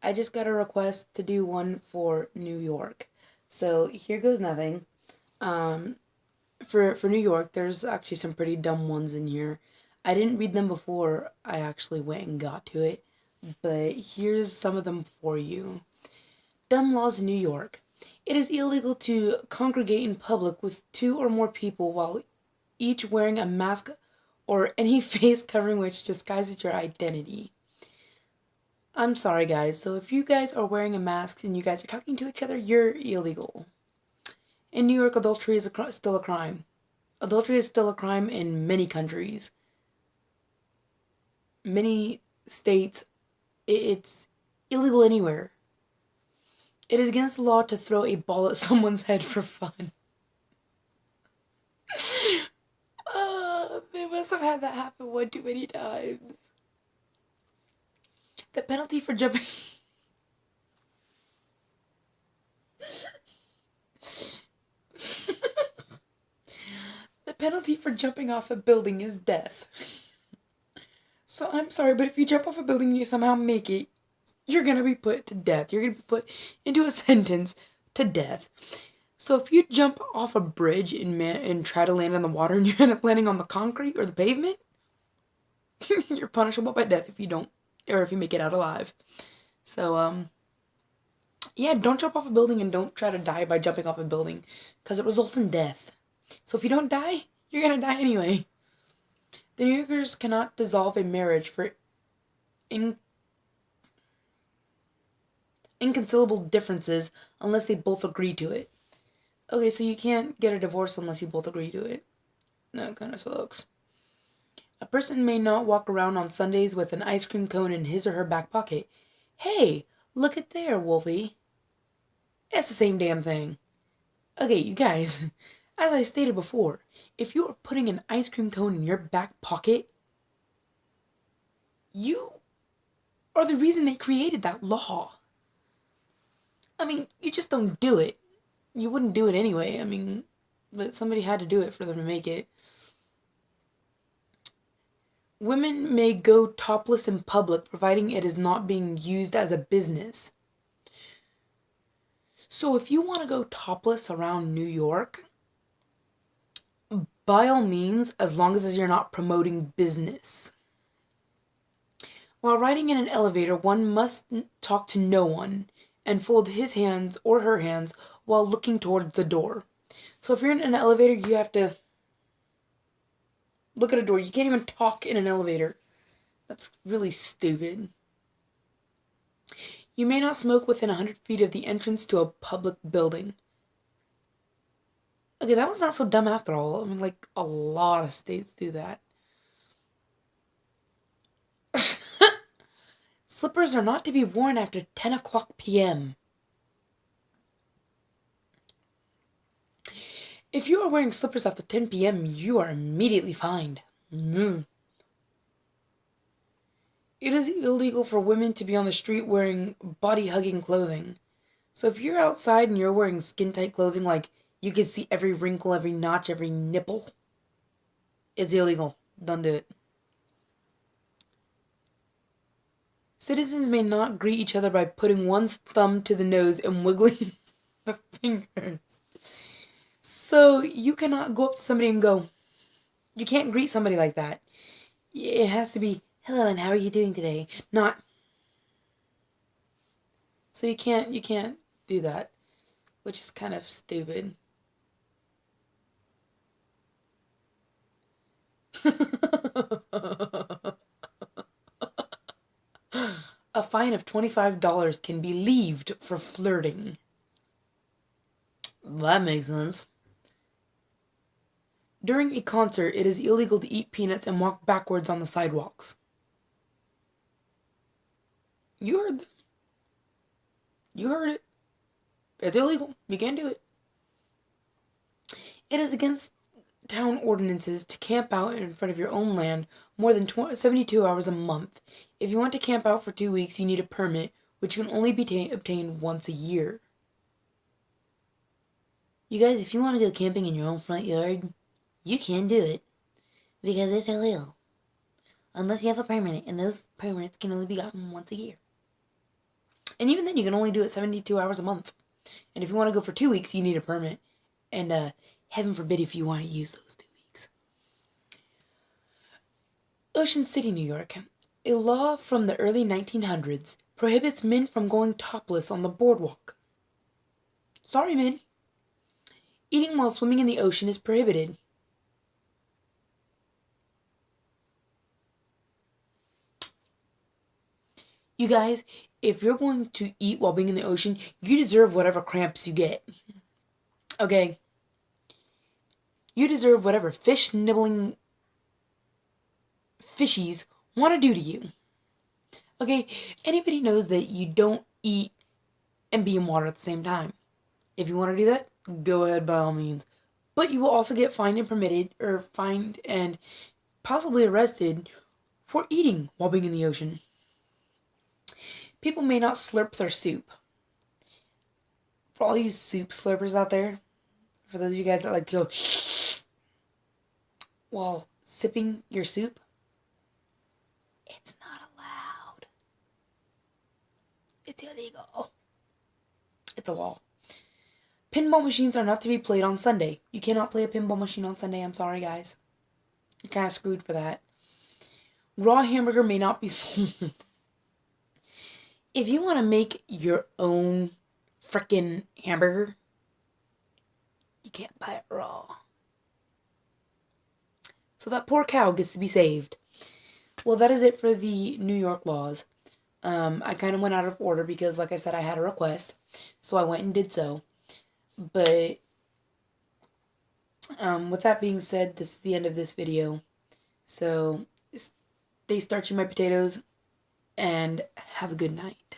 I just got a request to do one for New York. So here goes nothing. Um, for New York, there's actually some pretty dumb ones in here. I didn't read them before I actually went and got to it, but here's some of them for you. Dumb laws in New York. It is illegal to congregate in public with two or more people while each wearing a mask or any face covering which disguises your identity. I'm sorry, guys. So if you guys are wearing a mask and you guys are talking to each other, you're illegal. In New York, adultery is still a crime. Adultery is still a crime in many countries. Many states, it's illegal anywhere. It is against the law to throw a ball at someone's head for fun. They must have had that happen one too many times. The penalty for jumping. The penalty for jumping off a building is death. So I'm sorry, but if you jump off a building and you somehow make it, you're gonna be put to death. You're gonna be put into a sentence to death. So if you jump off a bridge and try to land on the water and you end up landing on the concrete or the pavement, you're punishable by death if you don't, or if you make it out alive. So yeah, don't jump off a building and don't try to die by jumping off a building, because it results in death. So if you don't die, you're gonna die anyway. The New Yorkers cannot dissolve a marriage for inconciliable differences unless they both agree to it. Okay, so you can't get a divorce unless you both agree to it. That kind of sucks. A person may not walk around on Sundays with an ice cream cone in his or her back pocket. Hey, look at there, Wolfie. It's the same damn thing. Okay, you guys, as I stated before, if you are putting an ice cream cone in your back pocket, you are the reason they created that law. I mean, you just don't do it. You wouldn't do it anyway. I mean, but somebody had to do it for them to make it. Women may go topless in public providing it is not being used as a business. So if you want to go topless around New York, by all means, as long as you're not promoting business. While riding in an elevator, one must talk to no one and fold his hands or her hands while looking towards the door. So if you're in an elevator, you have to look at a door. You can't even talk in an elevator. That's really stupid. You may not smoke within 100 feet of the entrance to a public building. Okay, that was not so dumb after all. I mean, like, a lot of states do that. Slippers are not to be worn after 10 o'clock p.m. If you are wearing slippers after 10 p.m., you are immediately fined. It is illegal for women to be on the street wearing body-hugging clothing. So if you're outside and you're wearing skin-tight clothing, like you can see every wrinkle, every notch, every nipple, it's illegal. Don't do it. Citizens may not greet each other by putting one's thumb to the nose and wiggling the fingers. So you cannot go up to somebody and go, you can't greet somebody like that. It has to be, hello and how are you doing today? Not. So you can't do that, which is kind of stupid. A fine of $25 can be levied for flirting. That makes sense. During a concert, it is illegal to eat peanuts and walk backwards on the sidewalks. You heard them. You heard it. It's illegal. You can't do it. It is against town ordinances to camp out in front of your own land more than 72 hours a month. If you want to camp out for 2 weeks, you need a permit, which can only be obtained once a year. You guys, if you want to go camping in your own front yard, you can do it, because it's illegal. Unless you have a permit, and those permits can only be gotten once a year. And even then, you can only do it 72 hours a month. And if you want to go for 2 weeks, you need a permit. And heaven forbid if you want to use those 2 weeks. Ocean City, New York. A law from the early 1900s prohibits men from going topless on the boardwalk. Sorry, men. Eating while swimming in the ocean is prohibited. You guys, if you're going to eat while being in the ocean, you deserve whatever cramps you get. Okay? You deserve whatever fish-nibbling fishies want to do to you. Okay? Anybody knows that you don't eat and be in water at the same time. If you want to do that, go ahead by all means. But you will also get fined and possibly arrested for eating while being in the ocean. People may not slurp their soup. For all you soup slurpers out there, for those of you guys that like to go while sipping your soup, it's not allowed. It's illegal. It's a law. Pinball machines are not to be played on Sunday. You cannot play a pinball machine on Sunday. I'm sorry, guys. You're kind of screwed for that. Raw hamburger may not be sold. If you want to make your own frickin' hamburger, you can't buy it raw. So that poor cow gets to be saved. Well, that is it for the New York laws. I kind of went out of order because, like I said, I had a request. So I went and did so. But with that being said, this is the end of this video. So stay starchy, my potatoes, and have a good night.